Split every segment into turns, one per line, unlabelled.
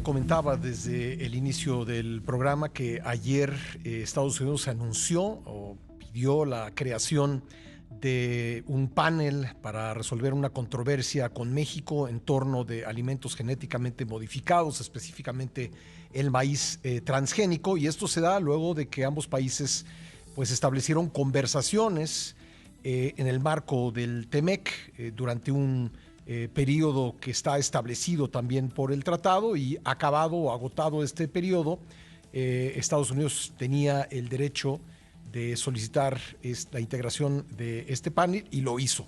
Comentaba desde el inicio del programa que ayer Estados Unidos anunció o pidió la creación de un panel para resolver una controversia con México en torno de alimentos genéticamente modificados, específicamente el maíz transgénico, y esto se da luego de que ambos países pues establecieron conversaciones en el marco del TEMEC durante un periodo que está establecido también por el tratado, y acabado o agotado este periodo, Estados Unidos tenía el derecho de solicitar la integración de este panel y lo hizo.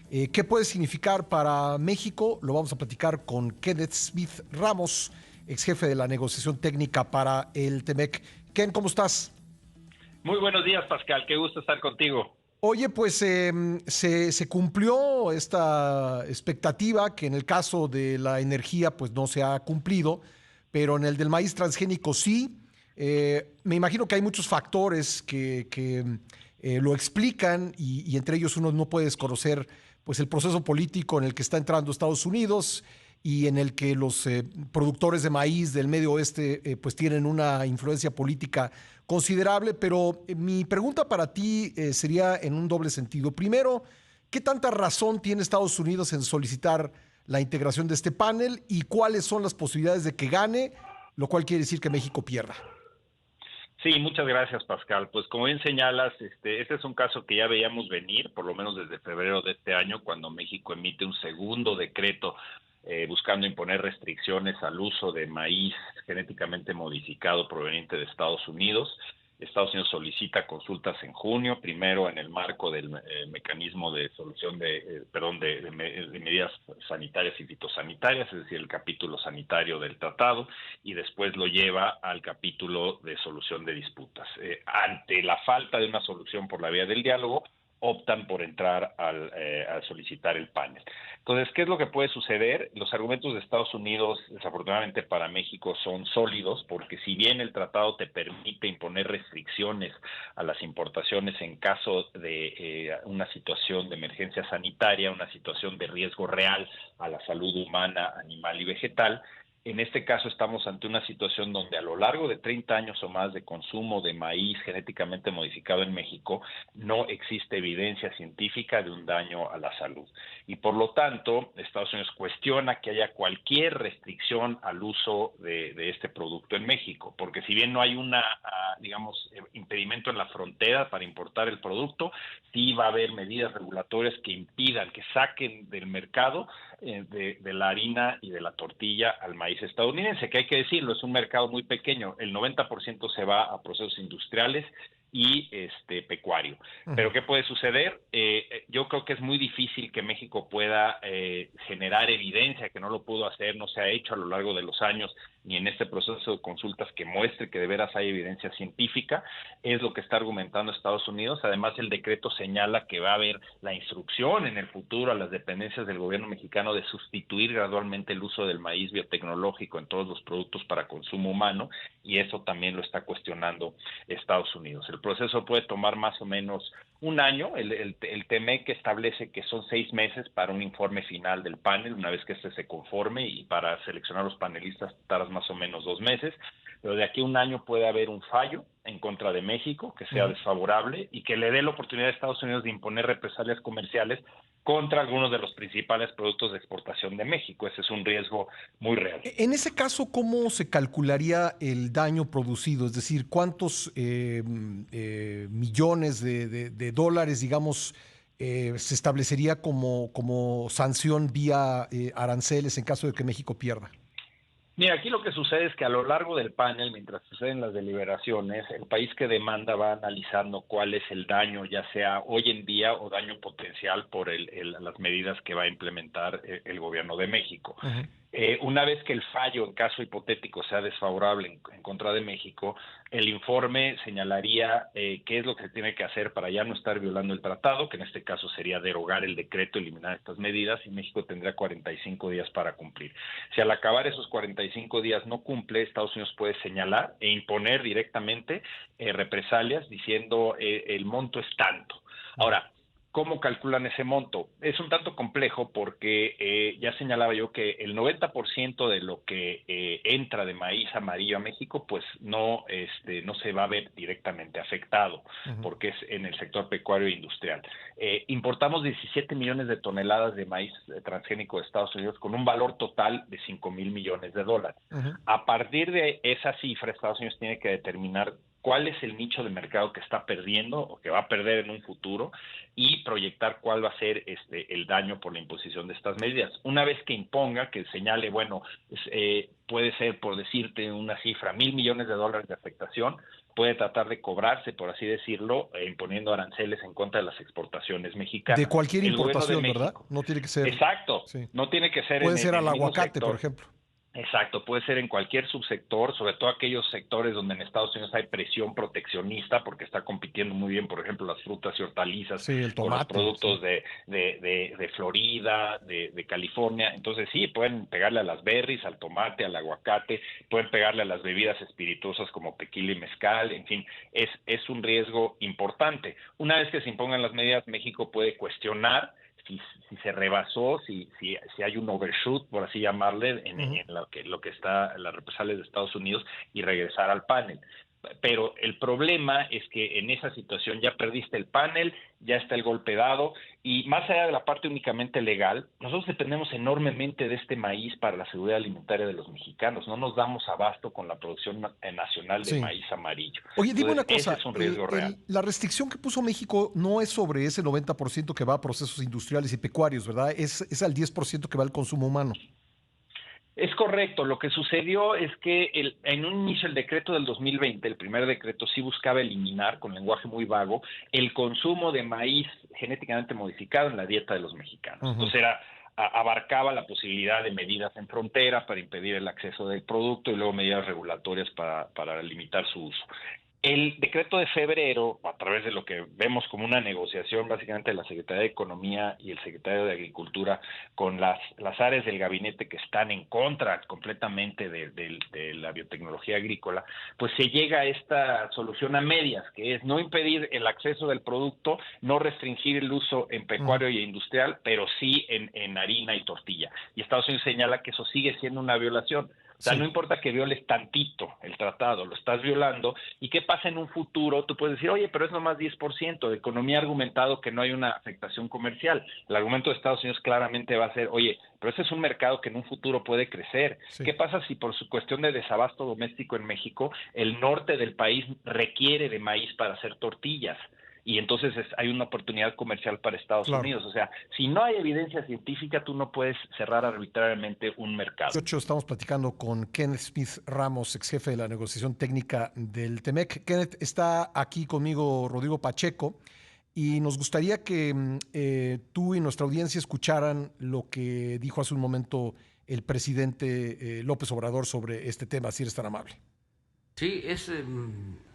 ¿Qué puede significar para México? Lo vamos a platicar con Kenneth Smith Ramos, ex jefe de la negociación técnica para el TEMEC. Ken, ¿cómo estás?
Muy buenos días, Pascal. Qué gusto estar contigo.
Oye, pues se cumplió esta expectativa que en el caso de la energía pues no se ha cumplido, pero en el del maíz transgénico sí. Me imagino que hay muchos factores que lo explican, y entre ellos uno no puede desconocer pues el proceso político en el que está entrando Estados Unidos y en el que los productores de maíz del Medio Oeste pues tienen una influencia política considerable. Pero mi pregunta para ti sería en un doble sentido. Primero, ¿qué tanta razón tiene Estados Unidos en solicitar la integración de este panel y cuáles son las posibilidades de que gane, lo cual quiere decir que México pierda?
Sí, muchas gracias, Pascal. Pues como bien señalas, este es un caso que ya veíamos venir, por lo menos desde febrero de este año, cuando México emite un segundo decreto buscando imponer restricciones al uso de maíz genéticamente modificado proveniente de Estados Unidos. Estados Unidos solicita consultas en junio, primero en el marco del mecanismo de solución de medidas sanitarias y fitosanitarias, es decir, el capítulo sanitario del tratado, y después lo lleva al capítulo de solución de disputas. Ante la falta de una solución por la vía del diálogo, optan por entrar a solicitar el panel. Entonces, ¿qué es lo que puede suceder? Los argumentos de Estados Unidos, desafortunadamente para México, son sólidos, porque si bien el tratado te permite imponer restricciones a las importaciones en caso de una situación de emergencia sanitaria, una situación de riesgo real a la salud humana, animal y vegetal, en este caso estamos ante una situación donde a lo largo de 30 años o más de consumo de maíz genéticamente modificado en México no existe evidencia científica de un daño a la salud. Y por lo tanto, Estados Unidos cuestiona que haya cualquier restricción al uso de este producto en México, porque si bien no hay digamos, impedimento en la frontera para importar el producto, sí va a haber medidas regulatorias que impidan, que saquen del mercado de la harina y de la tortilla al maíz estadounidense, que hay que decirlo, es un mercado muy pequeño, el 90% se va a procesos industriales y pecuario.
Uh
Pero
-huh.
¿qué puede suceder? Yo creo que es muy difícil que México pueda generar evidencia, que no lo pudo hacer, no se ha hecho a lo largo de los años, ni en este proceso de consultas, que muestre que de veras hay evidencia científica. Es lo que está argumentando Estados Unidos. Además, el decreto señala que va a haber la instrucción en el futuro a las dependencias del gobierno mexicano de sustituir gradualmente el uso del maíz biotecnológico en todos los productos para consumo humano, y eso también lo está cuestionando Estados Unidos. El proceso puede tomar más o menos un año. El TEMEC establece que son 6 meses para un informe final del panel, una vez que se conforme, y para seleccionar los panelistas tardas más o menos 2 meses, pero de aquí a un año puede haber un fallo en contra de México que sea desfavorable y que le dé la oportunidad a Estados Unidos de imponer represalias comerciales contra algunos de los principales productos de exportación de México. Ese es un riesgo muy real.
En ese caso, ¿cómo se calcularía el daño producido? Es decir, ¿cuántos millones de dólares, digamos, se establecería como sanción vía aranceles en caso de que México pierda?
Mira, aquí lo que sucede es que a lo largo del panel, mientras suceden las deliberaciones, el país que demanda va analizando cuál es el daño, ya sea hoy en día o daño potencial por las medidas que va a implementar el gobierno de México.
Uh -huh.
Una vez que el fallo, en caso hipotético, sea desfavorable en contra de México, el informe señalaría qué es lo que se tiene que hacer para ya no estar violando el tratado, que en este caso sería derogar el decreto, eliminar estas medidas, y México tendrá 45 días para cumplir. Si al acabar esos 45 días no cumple, Estados Unidos puede señalar e imponer directamente represalias diciendo el monto es tanto. Ahora, ¿Cómo calculan ese monto? Es un tanto complejo porque ya señalaba yo que el 90% de lo que entra de maíz amarillo a México, pues no se va a ver directamente afectado,
Ujú.
porque es en el sector pecuario e industrial. Importamos 17 millones de toneladas de maíz transgénico de Estados Unidos con un valor total de 5,000 millones de dólares.
Ujú.
A partir de esa cifra, Estados Unidos tiene que determinar cuál es el nicho de mercado que está perdiendo o que va a perder en un futuro y proyectar cuál va a ser el daño por la imposición de estas medidas. Una vez que imponga, que señale, bueno, puede ser, por decirte una cifra, 1,000 millones de dólares de afectación, puede tratar de cobrarse, por así decirlo, imponiendo aranceles en contra de las exportaciones
De
mexicanas.
cualquier
El gobierno de
importación, ¿verdad?
México,
No tiene que ser,
exacto,
sí.
no tiene que ser
Puede
en
ser
el
al
mismo
aguacate, por
sector.
ejemplo.
Exacto, puede ser en cualquier subsector, sobre todo aquellos sectores donde en Estados Unidos hay presión proteccionista, porque está compitiendo muy bien, por ejemplo, las frutas y hortalizas
Sí, el
con los
tomate, sí.
productos de Florida, de California. Entonces sí, pueden pegarle a las berries, al tomate, al aguacate, pueden pegarle a las bebidas espirituosas como tequila y mezcal, en fin, es un riesgo importante. Una vez que se impongan las medidas, México puede cuestionar si se rebasó, si hay un overshoot, por así llamarle,
Ujú.
en lo que está en las represalias de Estados Unidos y regresar al panel. Pero el problema es que en esa situación ya perdiste el panel, ya está el golpe dado, y más allá de la parte únicamente legal, nosotros dependemos enormemente de este maíz para la seguridad alimentaria de los mexicanos. No nos damos abasto con la producción nacional de
Sí.
maíz amarillo.
Oye, dime una
Entonces, ese
cosa,
es un riesgo real.
la restricción que puso México no es sobre ese 90% que va a procesos industriales y pecuarios, ¿verdad? Es al 10% que va al consumo humano.
Es correcto, lo que sucedió es que en un inicio el decreto del 2020, el primer decreto, sí buscaba eliminar, con lenguaje muy vago, el consumo de maíz genéticamente modificado en la dieta de los mexicanos.
Ujú.
Entonces abarcaba la posibilidad de medidas en frontera para impedir el acceso del producto y luego medidas regulatorias para limitar su uso. El decreto de febrero, a través de lo que vemos como una negociación básicamente de la Secretaría de Economía y el Secretario de Agricultura con las áreas del gabinete que están en contra completamente de la biotecnología agrícola, pues se llega a esta solución a medias, que es no impedir el acceso del producto, no restringir el uso en
Ujú.
pecuario y industrial, pero sí en harina y tortilla. Y Estados Unidos señala que eso sigue siendo una violación. O sea, no
Sí,
importa que violes tantito el tratado, lo estás violando. ¿Y qué pasa en un futuro? Tú puedes decir, oye, pero es nomás 10%. De economía ha argumentado que no hay una afectación comercial. El argumento de Estados Unidos claramente va a ser, oye, pero ese es un mercado que en un futuro puede crecer.
sí.
¿Qué pasa si por su cuestión de desabasto doméstico en México, el norte del país requiere de maíz para hacer tortillas? Y entonces hay una oportunidad comercial para Estados
Claro.
Unidos. O sea, si no hay evidencia científica, tú no puedes cerrar arbitrariamente un mercado.
8 estamos platicando con Kenneth Smith Ramos, ex jefe de la negociación técnica del TEMEC. Kenneth, está aquí conmigo Rodrigo Pacheco y nos gustaría que tú y nuestra audiencia escucharan lo que dijo hace un momento el presidente López Obrador sobre este tema, si eres tan amable.
Sí, es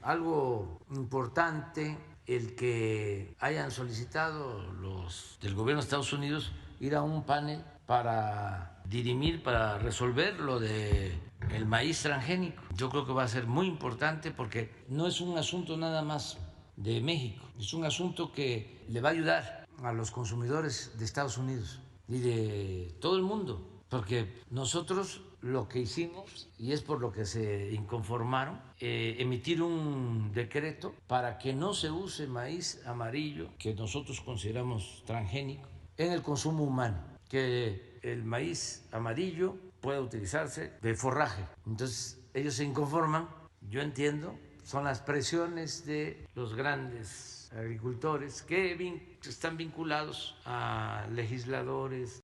algo importante el que hayan solicitado los del gobierno de Estados Unidos ir a un panel para dirimir, para resolver lo de el maíz transgénico. Yo creo que va a ser muy importante porque no es un asunto nada más de México, es un asunto que le va a ayudar a los consumidores de Estados Unidos y de todo el mundo, porque nosotros lo que hicimos, y es por lo que se inconformaron, emitir un decreto para que no se use maíz amarillo, que nosotros consideramos transgénico, en el consumo humano, que el maíz amarillo pueda utilizarse de forraje. Entonces ellos se inconforman, yo entiendo, son las presiones de los grandes agricultores que están vinculados a legisladores.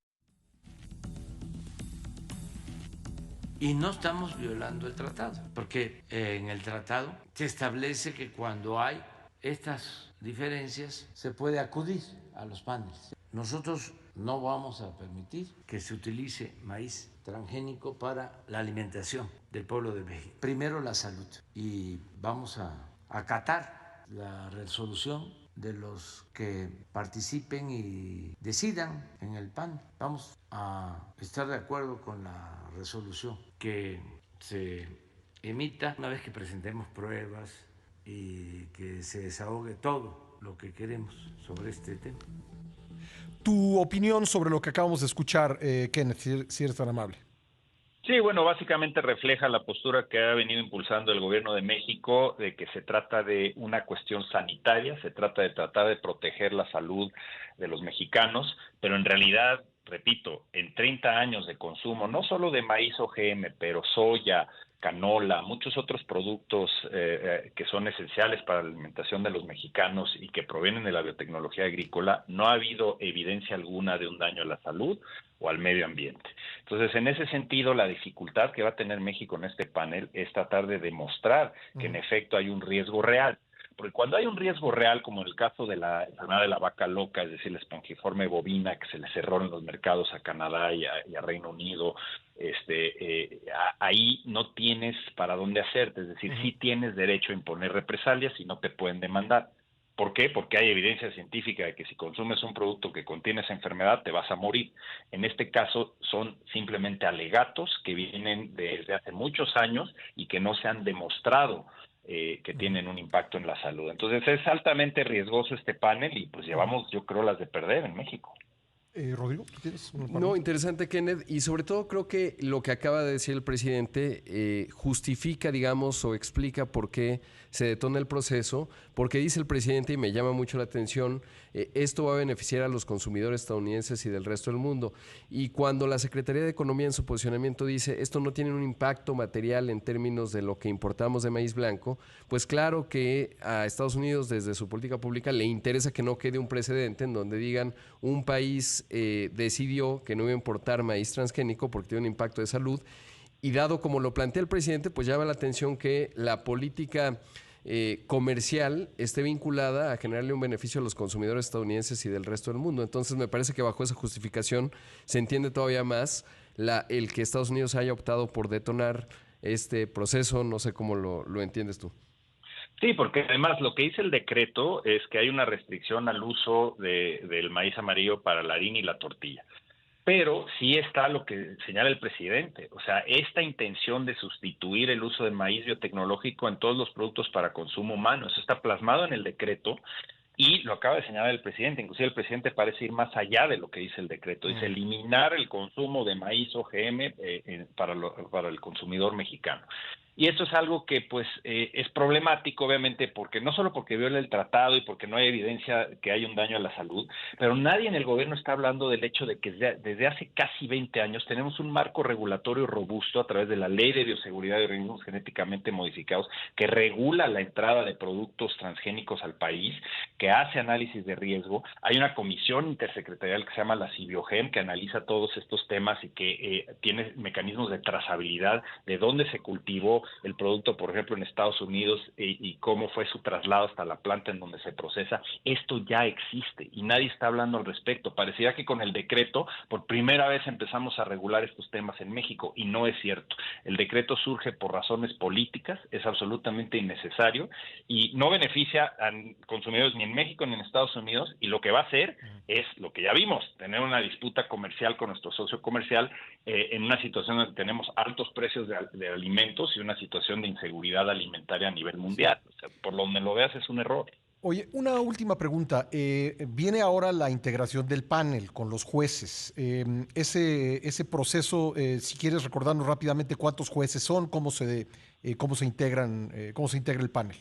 Y no estamos violando el tratado, porque en el tratado se establece que cuando hay estas diferencias se puede acudir a los paneles. Nosotros no vamos a permitir que se utilice maíz transgénico para la alimentación del pueblo de México. Primero la salud, y vamos a acatar la resolución de los que participen y decidan en el PAN. Vamos a estar de acuerdo con la resolución que se emita una vez que presentemos pruebas y que se desahogue todo lo que queremos sobre este tema.
Tu opinión sobre lo que acabamos de escuchar, Kenneth, si eres tan amable.
Sí, bueno, básicamente refleja la postura que ha venido impulsando el gobierno de México, de que se trata de una cuestión sanitaria, se trata de tratar de proteger la salud de los mexicanos, pero en realidad, repito, en 30 años de consumo, no solo de maíz OGM, pero soya, canola, muchos otros productos que son esenciales para la alimentación de los mexicanos y que provienen de la biotecnología agrícola, no ha habido evidencia alguna de un daño a la salud o al medio ambiente. Entonces, en ese sentido, la dificultad que va a tener México en este panel es tratar de demostrar que en efecto hay un riesgo real. Porque cuando hay un riesgo real, como en el caso de la enfermedad de la vaca loca, es decir, la espongiforme bovina que se le cerró en los mercados a Canadá y a Reino Unido, ahí no tienes para dónde hacerte, es decir, sí tienes derecho a imponer represalias y no te pueden demandar. ¿Por qué? Porque hay evidencia científica de que si consumes un producto que contiene esa enfermedad te vas a morir. En este caso son simplemente alegatos que vienen desde hace muchos años y que no se han demostrado que tienen un impacto en la salud. Entonces es altamente riesgoso este panel y pues llevamos, yo creo, las de perder en México.
Rodrigo, ¿tú tienes una
No, interesante, Kenneth, y sobre todo creo que lo que acaba de decir el presidente justifica, digamos, o explica por qué se detona el proceso, porque dice el presidente, y me llama mucho la atención, esto va a beneficiar a los consumidores estadounidenses y del resto del mundo. Y cuando la Secretaría de Economía en su posicionamiento dice, esto no tiene un impacto material en términos de lo que importamos de maíz blanco, pues claro que a Estados Unidos desde su política pública le interesa que no quede un precedente en donde digan un país decidió que no iba a importar maíz transgénico porque tiene un impacto de salud, y dado como lo plantea el presidente, pues llama la atención que la política comercial esté vinculada a generarle un beneficio a los consumidores estadounidenses y del resto del mundo. Entonces me parece que bajo esa justificación se entiende todavía más el que Estados Unidos haya optado por detonar este proceso. No sé cómo lo entiendes tú.
Sí, porque además lo que dice el decreto es que hay una restricción al uso del maíz amarillo para la harina y la tortilla. Pero sí está lo que señala el presidente, o sea, esta intención de sustituir el uso de maíz biotecnológico en todos los productos para consumo humano, eso está plasmado en el decreto y lo acaba de señalar el presidente. Inclusive el presidente parece ir más allá de lo que dice el decreto, dice eliminar el consumo de maíz OGM para el consumidor mexicano. Y esto es algo que pues es problemático, obviamente, porque no solo porque viola el tratado y porque no hay evidencia que hay un daño a la salud, pero nadie en el gobierno está hablando del hecho de que desde hace casi 20 años tenemos un marco regulatorio robusto a través de la Ley de Bioseguridad de Organismos Genéticamente Modificados que regula la entrada de productos transgénicos al país, que hace análisis de riesgo. Hay una comisión intersecretarial que se llama la CIBIOGEM que analiza todos estos temas y que tiene mecanismos de trazabilidad de dónde se cultivó el producto, por ejemplo, en Estados Unidos y cómo fue su traslado hasta la planta en donde se procesa. Esto ya existe y nadie está hablando al respecto. Parecía que con el decreto por primera vez empezamos a regular estos temas en México y no es cierto. El decreto surge por razones políticas, es absolutamente innecesario y no beneficia a consumidores ni en México ni en Estados Unidos, y lo que va a hacer es lo que ya vimos, tener una disputa comercial con nuestro socio comercial en una situación donde tenemos altos precios de alimentos y una situación de inseguridad alimentaria a nivel mundial. O sea, por donde lo veas es un error.
Oye, una última pregunta. Viene ahora la integración del panel con los jueces. Ese proceso, si quieres recordarnos rápidamente cuántos jueces son, cómo se integran, cómo se integra el panel.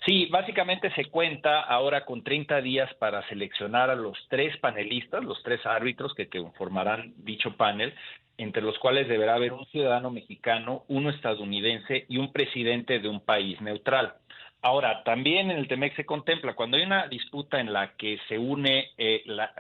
Sí, básicamente se cuenta ahora con 30 días para seleccionar a los 3 panelistas, los 3 árbitros que conformarán dicho panel, entre los cuales deberá haber un ciudadano mexicano, uno estadounidense y un presidente de un país neutral. Ahora, también en el TEMEC se contempla, cuando hay una disputa en la que se une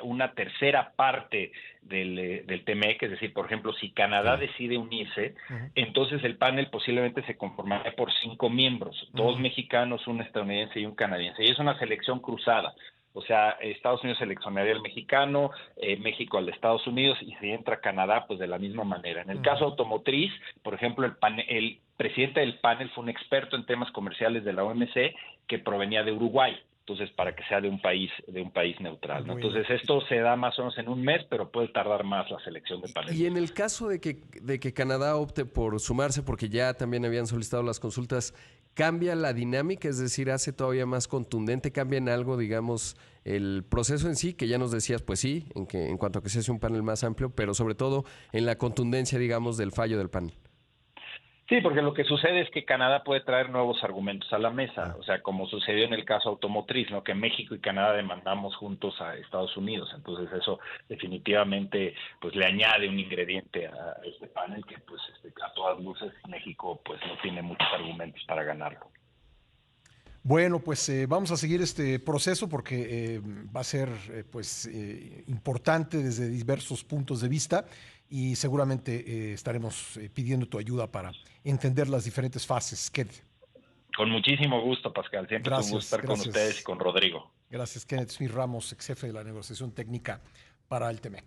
una tercera parte del TEMEC, es decir, por ejemplo, si Canadá decide unirse, entonces el panel posiblemente se conformará por 5 miembros, 2 mexicanos, un estadounidense y un canadiense, y es una selección cruzada. O sea, Estados Unidos seleccionaría al mexicano, México al de Estados Unidos, y si entra Canadá, pues de la misma manera. En el caso automotriz, por ejemplo, el presidente del panel fue un experto en temas comerciales de la OMC que provenía de Uruguay. entonces para que sea de un país neutral, ¿no?
Bueno.
Entonces esto se da más o menos en un mes, pero puede tardar más la selección de panelistas.
Y en el caso de que Canadá opte por sumarse, porque ya también habían solicitado las consultas, ¿cambia la dinámica? Es decir, ¿hace todavía más contundente? ¿Cambia en algo, digamos, el proceso en sí? Que ya nos decías, pues sí, en cuanto a que se hace un panel más amplio, pero sobre todo en la contundencia, digamos, del fallo del panel.
Sí, porque lo que sucede es que Canadá puede traer nuevos argumentos a la mesa, o sea, como sucedió en el caso automotriz, ¿no? Que México y Canadá demandamos juntos a Estados Unidos, entonces eso definitivamente pues le añade un ingrediente a este panel que pues a todas luces México pues no tiene muchos argumentos para ganarlo.
Bueno, pues vamos a seguir este proceso porque va a ser importante desde diversos puntos de vista y seguramente estaremos pidiendo tu ayuda para entender las diferentes fases. Kenneth.
Con muchísimo gusto, Pascal. Siempre es un gusto estar con ustedes y con Rodrigo.
Gracias, Kenneth Smith Ramos, ex jefe de la negociación técnica para el TEMEC.